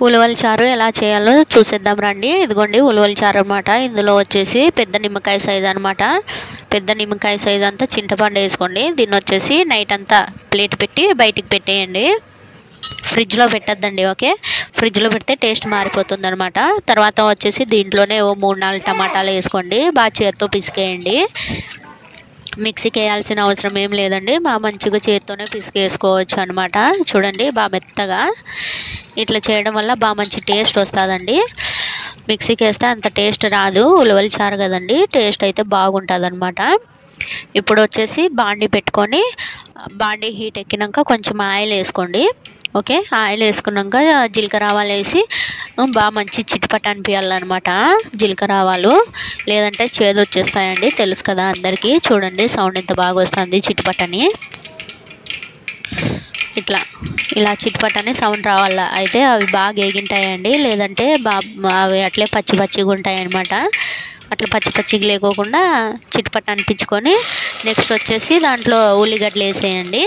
ఉలవల చారు ఎలా చేయాలో చూసేద్దాం రండి. ఇదిగోండి ఉలవల చారు అనమాట. ఇందులో వచ్చేసి పెద్ద నిమ్మకాయ సైజ్ అనమాట. పెద్ద నిమ్మకాయ సైజ్ అంతా చింతపండు వేసుకోండి. దీన్ని వచ్చేసి నైట్ అంతా ప్లేట్ పెట్టి బయటికి పెట్టేయండి. ఫ్రిడ్జ్లో పెట్టద్దండి. ఓకే, ఫ్రిడ్జ్లో పెడితే టేస్ట్ మారిపోతుంది అనమాట. తర్వాత వచ్చేసి దీంట్లోనే 3-4 టమాటాలు వేసుకోండి. బాగా చేత్తో పిసికేయండి. మిక్సీకి వేయాల్సిన అవసరం ఏం లేదండి. బాగా మంచిగా చేత్తోనే పిసికేసుకోవచ్చు అనమాట. చూడండి బాగా మెత్తగా ఇట్లా చేయడం వల్ల బాగా మంచి టేస్ట్ వస్తుందండి. మిక్సీకి వేస్తే అంత టేస్ట్ రాదు. ఉలవల చారు కదండి, టేస్ట్ అయితే బాగుంటుంది అనమాట. ఇప్పుడు వచ్చేసి బాండీ పెట్టుకొని బాండీ హీట్ ఎక్కినాక కొంచెం ఆయిల్ వేసుకోండి. ఓకే, ఆయిల్ వేసుకున్నాక జీలకర్ర ఆవాలు వేసి బాగా మంచి చిట్పట అనిపించాలన్నమాట. జీలకర్ర ఆవాలు లేదంటే చేదు వచ్చేస్తాయండి, తెలుసు కదా అందరికీ. చూడండి సౌండ్ ఎంత బాగా వస్తుంది చిట్పటని. ఇలా చిట్పటని సౌండ్ రావాలా. అయితే అవి బాగా ఏగింటాయండి, లేదంటే అవి అట్లే పచ్చి పచ్చిగా ఉంటాయి అన్నమాట. అట్లా పచ్చి పచ్చిగా లేకోకుండా చిట్పట అనిపించుకొని నెక్స్ట్ వచ్చేసి దాంట్లో ఉల్లిగడ్డలు వేసేయండి.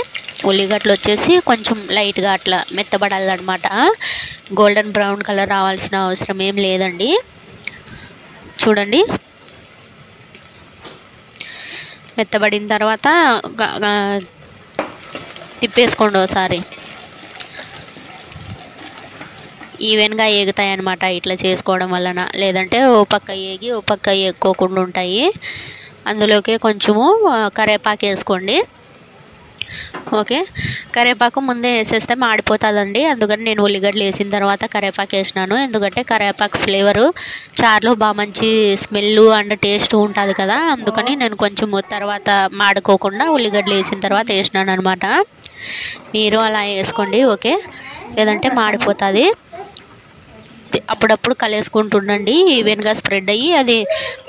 ఉల్లిగడ్డలు వచ్చేసి కొంచెం లైట్గా అట్లా మెత్తబడాలన్నమాట. గోల్డెన్ బ్రౌన్ కలర్ రావాల్సిన అవసరం ఏం లేదండి. చూడండి మెత్తబడిన తర్వాత తిప్పేసుకోండి ఒకసారి. ఈవెన్గా ఏగుతాయి అన్నమాట ఇట్లా చేసుకోవడం వలన. లేదంటే ఓ పక్క ఏగి ఓ పక్క ఏక్కోకుండా ఉంటాయి. అందులోకి కొంచెము కరివేపాకు వేసుకోండి. ఓకే, కరివేపాకు ముందే వేసేస్తే మాడిపోతుందండి. అందుకని నేను ఉల్లిగడ్డలు వేసిన తర్వాత కరివేపాకు వేసినాను. ఎందుకంటే కరివేపాకు ఫ్లేవరు చారులో బాగా మంచి స్మెల్ అండ్ టేస్ట్ ఉంటుంది కదా. అందుకని నేను కొంచెం తర్వాత మాడుకోకుండా ఉల్లిగడ్డలు వేసిన తర్వాత వేసినాను అనమాట. మీరు అలా వేసుకోండి. ఓకే, లేదంటే మాడిపోతుంది. అప్పుడప్పుడు కలిపేసుకుంటుండండి, ఈవెన్గా స్ప్రెడ్ అయ్యి అది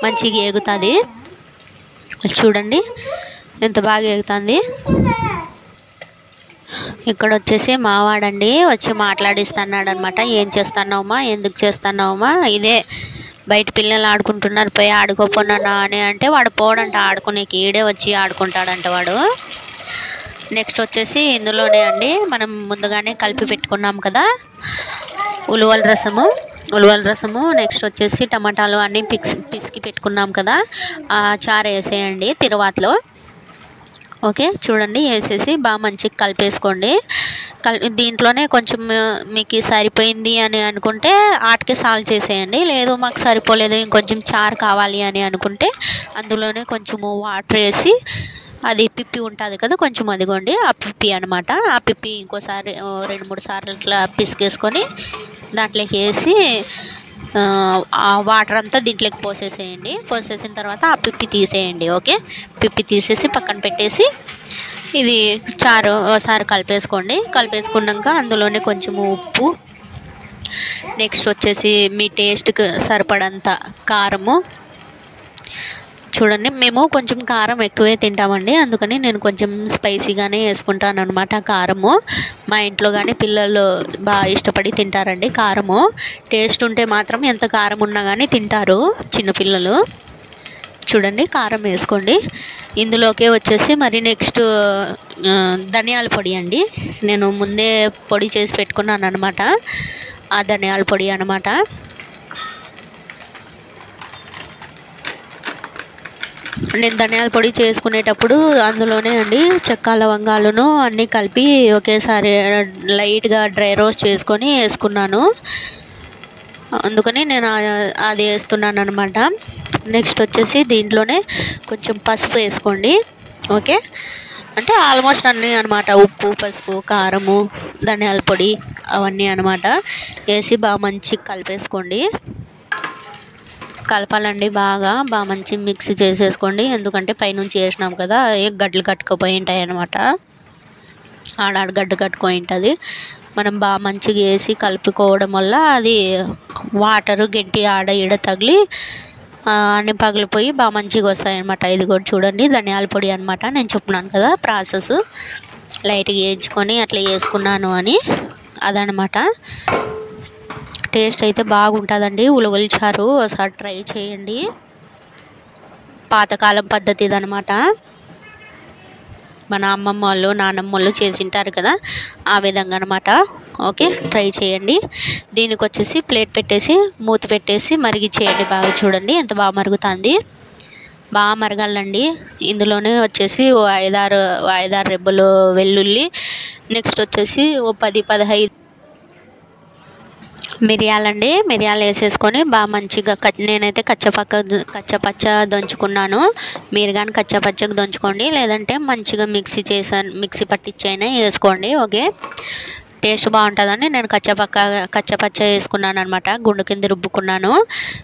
మంచిగా ఏగుతుంది. చూడండి ఎంత బాగా ఏగుతుంది. ఇక్కడ వచ్చేసి మావాడండి వచ్చి మాట్లాడిస్తున్నాడు అనమాట. ఏం చేస్తున్నావమ్మా, ఎందుకు చేస్తున్నావమ్మా, ఇదే బయట పిల్లలు ఆడుకుంటున్నారు పోయి ఆడుకోపోనా అని అంటే వాడు పోడంట ఆడుకునేకి, ఈడే వచ్చి ఆడుకుంటాడంట వాడు. నెక్స్ట్ వచ్చేసి ఇందులోనే అండి మనం ముందుగానే కలిపి పెట్టుకున్నాం కదా ఉలవల రసము. నెక్స్ట్ వచ్చేసి టమాటాలు అన్నీ పిసికి పెట్టుకున్నాం కదా, ఆ చారు వేసేయండి తిరువాతలో. ఓకే, చూడండి వేసేసి బాగా మంచిగా కలిపేసుకోండి. దీంట్లోనే కొంచెం మీకు సరిపోయింది అని అనుకుంటే ఆటకే సాల్ట్ చేసేయండి. లేదు మాకు సరిపోలేదు ఇంకొంచెం చారు కావాలి అని అనుకుంటే అందులోనే కొంచెము వాటర్ వేసి అది పిప్పి ఉంటుంది కదా కొంచెం, అదిగోండి ఆ పిప్పి అనమాట. ఆ పిప్పి ఇంకోసారి 2-3 సార్లు ఇట్లా పిసికేసుకొని దాంట్లోకి వేసి ఆ వాటర్ అంతా దీంట్లోకి పోసేసేయండి. పోసేసిన తర్వాత ఆ పిప్పి తీసేయండి. ఓకే, పిప్పి తీసేసి పక్కన పెట్టేసి ఇది చారు ఒకసారి కలిపేసుకోండి. కలిపేసుకున్నాక అందులోనే కొంచెము ఉప్పు, నెక్స్ట్ వచ్చేసి మీ టేస్ట్కి సరిపడంత కారము. చూడండి మేము కొంచెం కారం ఎక్కువే తింటామండి, అందుకని నేను కొంచెం స్పైసీగానే వేసుకుంటాను అనమాట కారము. మా ఇంట్లో కానీ పిల్లలు బాగా ఇష్టపడి తింటారండి కారము. టేస్ట్ ఉంటే మాత్రం ఎంత కారం ఉన్నా కానీ తింటారు చిన్నపిల్లలు. చూడండి కారం వేసుకోండి. ఇందులోకే వచ్చేసి మరి నెక్స్ట్ ధనియాల పొడి అండి. నేను ముందే పొడి చేసి పెట్టుకున్నాను అనమాట, ఆ ధనియాల పొడి అనమాట. నేను ధనియాల పొడి చేసుకునేటప్పుడు అందులోనే అండి చెక్క లవంగాలను అన్నీ కలిపి ఒకేసారి లైట్గా డ్రై రోస్ట్ చేసుకొని వేసుకున్నాను. అందుకని నేను అది వేస్తున్నాను అనమాట. నెక్స్ట్ వచ్చేసి దీంట్లోనే కొంచెం పసుపు వేసుకోండి. ఓకే, అంటే ఆల్మోస్ట్ అన్నీ అనమాట. ఉప్పు, పసుపు, కారము, ధనియాల పొడి అవన్నీ అనమాట వేసి బాగా మంచిగా కలిపేసుకోండి. కలపాలండి, బాగా మంచి మిక్స్ చేసేసుకోండి. ఎందుకంటే పైనుంచి వేసినాం కదా గడ్డలు కట్టుకుపోయి ఉంటాయి అనమాట, ఆడాడ గడ్డ కట్టుకొని ఉంటుంది. మనం బాగా మంచిగా వేసి కలుపుకోవడం వల్ల అది వాటరు గట్టి ఆడ ఈడ తగిలి అన్నీ పగిలిపోయి బాగా మంచిగా వస్తాయి అనమాట. ఇది కూడా చూడండి ధనియాల పొడి అనమాట. నేను చెప్తున్నాను కదా ప్రాసెస్, లైట్గా వేయించుకొని అట్లా వేసుకున్నాను అని, అదనమాట. టేస్ట్ అయితే బాగుంటుందండి ఉలవల చారు, ఒకసారి ట్రై చేయండి. పాతకాలం పద్ధతి ఇదనమాట. మన అమ్మమ్మ వాళ్ళు నానమ్మ వాళ్ళు చేసింటారు కదా, ఆ విధంగా అనమాట. ఓకే, ట్రై చేయండి. దీనికి వచ్చేసి ప్లేట్ పెట్టేసి మూత పెట్టేసి మరిగిచ్చేయండి బాగా. చూడండి ఎంత బాగా మరుగుతుంది, బాగా మరగాలండి. ఇందులోనే వచ్చేసి ఓ 5-6 రెబ్బలు వెల్లుల్లి, నెక్స్ట్ వచ్చేసి ఓ 10-15 మిరియాలండి. మిరియాలు వేసేసుకొని బాగా మంచిగా నేనైతే కచ్చపచ్చ దంచుకున్నాను. మీరు కానీ కచ్చపచ్చగా దంచుకోండి, లేదంటే మంచిగా మిక్సీ పట్టించైనా వేసుకోండి. ఓకే, టేస్ట్ బాగుంటుందని నేను కచ్చపచ్చ వేసుకున్నాను అనమాట. గుండు కింద రుబ్బుకున్నాను.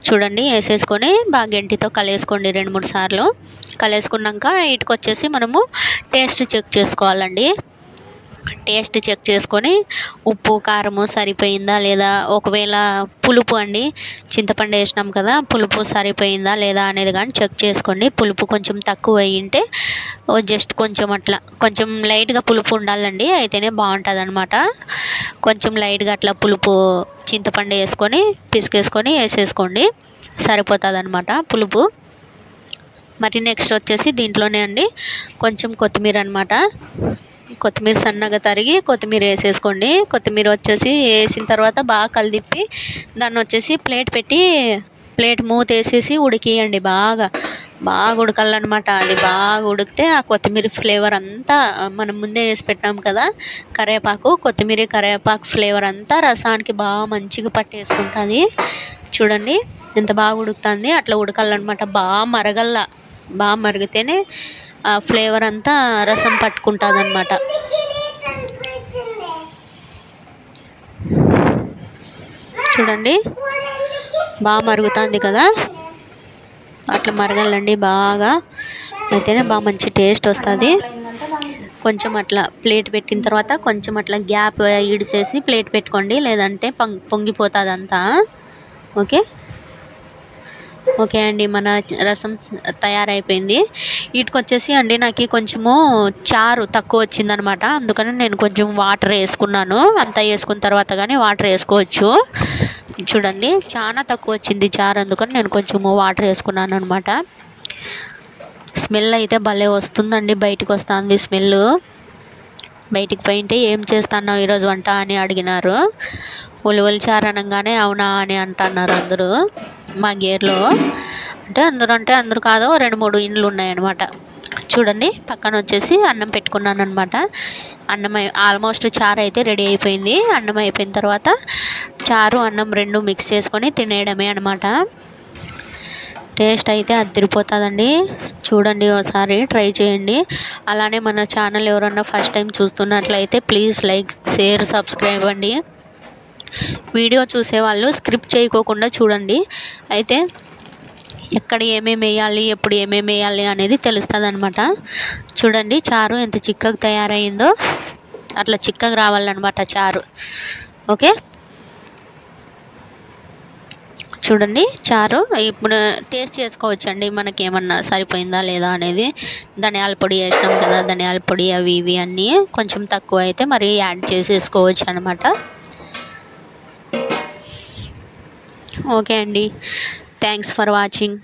చూడండి, వేసేసుకొని బాగా గంటితో కలివేసుకోండి 2-3 సార్లు. కలివేసుకున్నాక వీటికి వచ్చేసి మనము టేస్ట్ చెక్ చేసుకోవాలండి. టేస్ట్ చెక్ చేసుకొని ఉప్పు కారము సరిపోయిందా లేదా, ఒకవేళ పులుపు అండి, చింతపండు వేసినాం కదా, పులుపు సరిపోయిందా లేదా అనేది కానీ చెక్ చేసుకోండి. పులుపు కొంచెం తక్కువ అయ్యింటే జస్ట్ కొంచెం లైట్గా పులుపు ఉండాలండి, అయితేనే బాగుంటుంది అనమాట. కొంచెం లైట్గా అట్లా పులుపు చింతపండు వేసుకొని పిసికేసుకొని వేసేసుకోండి, సరిపోతుంది అనమాట పులుపు. మరి నెక్స్ట్ వచ్చేసి దీంట్లోనే అండి కొంచెం కొత్తిమీర అనమాట. కొత్తిమీర సన్నగా తరిగి కొత్తిమీర వేసేసుకోండి. కొత్తిమీర వచ్చేసి వేసిన తర్వాత బాగా కలిదిప్పి దాన్ని వచ్చేసి ప్లేట్ మూత వేసేసి ఉడికియండి. బాగా ఉడకాలన్నమాట. అది బాగా ఉడికితే ఆ కొత్తిమీర ఫ్లేవర్ అంతా, మనం ముందే వేసి పెట్టాం కదా కరివేపాకు ఫ్లేవర్ అంతా రసానికి బాగా మంచిగా పట్టేసుకుంటుంది. చూడండి ఎంత బాగా ఉడుకుతుంది. అట్లా ఉడకాలన్నమాట. బాగా మరిగితేనే ఆ ఫ్లేవర్ అంతా రసం పట్టుకుంటుంది అన్నమాట. చూడండి బాగా మరుగుతుంది కదా, అట్లా మరగాలండి బాగా, అయితేనే బాగా మంచి టేస్ట్ వస్తుంది. కొంచెం అట్లా ప్లేట్ పెట్టిన తర్వాత కొంచెం అట్లా గ్యాప్ ఈడిసేసి ప్లేట్ పెట్టుకోండి, లేదంటే పొంగిపోతుంది అంతా. ఓకే అండి, మన రసం తయారైపోయింది. వీటికి వచ్చేసి అండి నాకు కొంచెము చారు తక్కువ వచ్చిందనమాట. అందుకని నేను కొంచెం వాటర్ వేసుకున్నాను. అంతా వేసుకున్న తర్వాత కానీ వాటర్ వేసుకోవచ్చు. చూడండి చాలా తక్కువ వచ్చింది చారు, అందుకని నేను కొంచెము వాటర్ వేసుకున్నాను అనమాట. స్మెల్ అయితే భలే వస్తుందండి, బయటకు వస్తుంది స్మెల్. బయటికి పోయింటే ఏం చేస్తున్నావు ఈరోజు వంట అని అడిగినారు. ఉలవల చారు అనగానే అవునా అని అంటున్నారు అందరూ మా గేర్లో. అందరూ కాదు, 2-3 ఇండ్లు ఉన్నాయన్నమాట. చూడండి పక్కన వచ్చేసి అన్నం పెట్టుకున్నాను అనమాట. ఆల్మోస్ట్ చారు అయితే రెడీ అయిపోయింది. అన్నం అయిపోయిన తర్వాత చారు అన్నం 2 మిక్స్ చేసుకొని తినేయడమే అనమాట. టేస్ట్ అయితే అదిరిపోతుందండి. చూడండి, ఒకసారి ట్రై చేయండి. అలానే మన ఛానల్ ఎవరన్నా ఫస్ట్ టైం చూస్తున్నట్లయితే ప్లీజ్ లైక్, షేర్, సబ్స్క్రైబ్ అండి. వీడియో చూసేవాళ్ళు స్క్రిప్ట్ చేయకోకుండా చూడండి, అయితే ఎక్కడ ఏమేమి వేయాలి, ఎప్పుడు ఏమేమి వేయాలి అనేది తెలుస్తుంది అనమాట. చూడండి చారు ఎంత చిక్కగా తయారైందో, అట్లా చిక్కగా రావాలన్నమాట చారు. ఓకే, చూడండి చారు ఇప్పుడు టేస్ట్ చేసుకోవచ్చండి, మనకి ఏమన్నా సరిపోయిందా లేదా అనేది. ధనియాల పొడి వేసినాం కదా, ధనియాల పొడి అవి ఇవి అన్నీ కొంచెం తక్కువ అయితే మరి యాడ్ చేసేసుకోవచ్చు అనమాట. ఓకే అండి, థ్యాంక్స్ ఫర్ వాచింగ్.